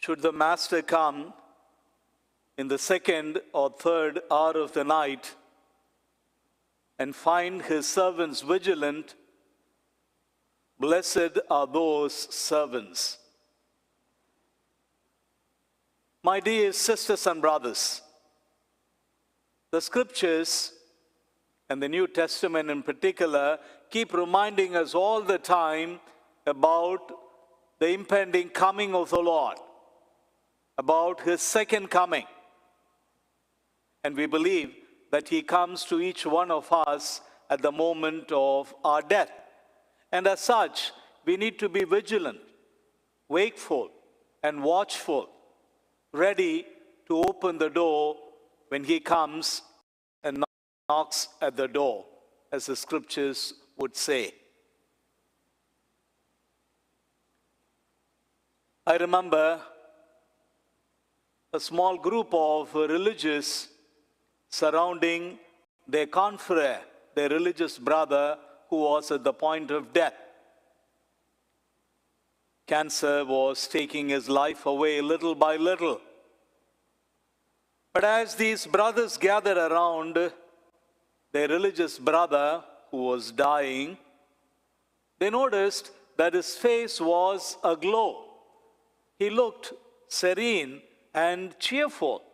Should the master come in the second or third hour of the night and find his servants vigilant, blessed are those servants. My dear sisters and brothers, the scriptures and the New Testament in particular keep reminding us all the time about the impending coming of the Lord, about his second coming. And we believe that he comes to each one of us at the moment of our death. And as such, we need to be vigilant, wakeful, and watchful, ready to open the door when he comes and knocks at the door, as the scriptures would say. I remember a small group of religious surrounding their confrere, their religious brother who was at the point of death. Cancer was taking his life away little by little. But as these brothers gathered around their religious brother who was dying, they noticed that his face was aglow. He looked serene and cheerful.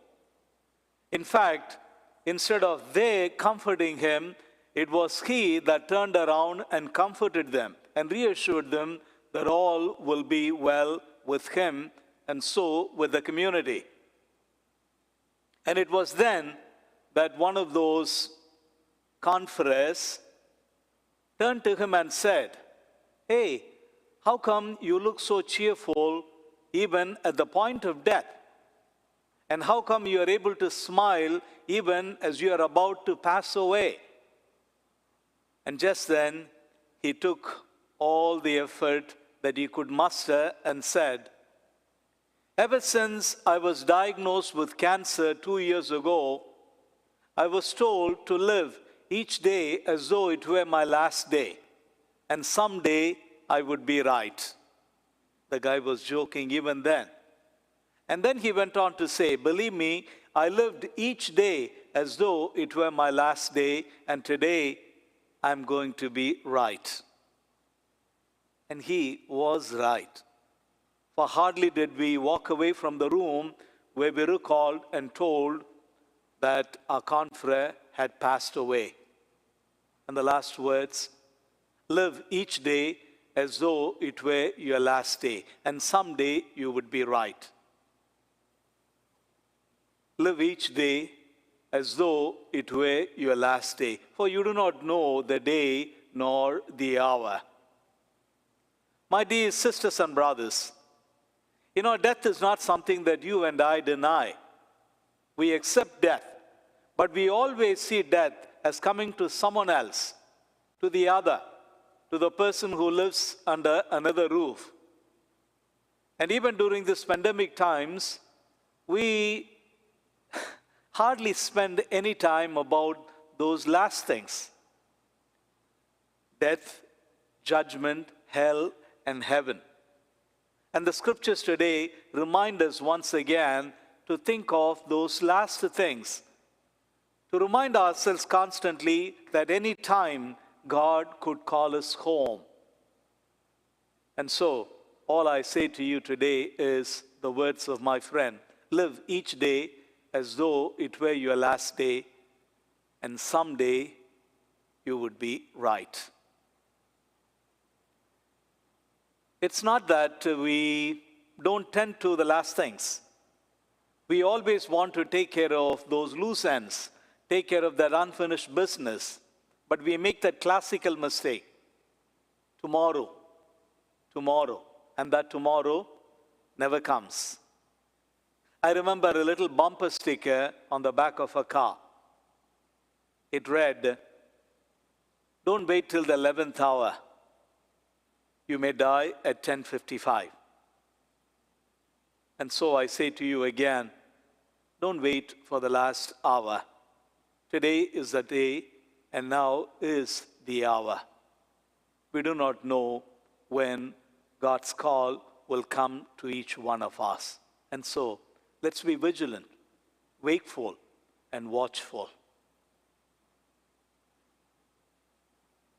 In fact, instead of they comforting him, it was he that turned around and comforted them and reassured them that all will be well with him and so with the community. And it was then that one of those confreres turned to him and said, "Hey, how come you look so cheerful even at the point of death? And how come you are able to smile even as you are about to pass away?" And just then, he took all the effort that he could muster and said, "Ever since I was diagnosed with cancer 2 years ago, I was told to live each day as though it were my last day, and someday I would be right." The guy was joking even then. And then he went on to say, "Believe me, I lived each day as though it were my last day, and today I'm going to be right." And he was right. For hardly did we walk away from the room where we recalled and told that our confrere had passed away. And the last words, "Live each day as though it were your last day, and someday you would be right." Live each day as though it were your last day, for you do not know the day nor the hour. My dear sisters and brothers, death is not something that you and I deny. We accept death, but we always see death as coming to someone else, to the other, to the person who lives under another roof. And even during this pandemic times, we hardly spend any time about those last things: death, judgment, hell, and heaven. And the scriptures today remind us once again to think of those last things, to remind ourselves constantly that any time God could call us home. And so, all I say to you today is the words of my friend: live each day as though it were your last day, and someday you would be right. It's not that we don't tend to the last things. We always want to take care of those loose ends, take care of that unfinished business, but we make that classical mistake. Tomorrow, and that tomorrow never comes. I remember a little bumper sticker on the back of a car. It read, "Don't wait till the 11th hour. You may die at 10:55. And so I say to you again, don't wait for the last hour. Today is the day, and now is the hour. We do not know when God's call will come to each one of us. And so, let's be vigilant, wakeful, and watchful.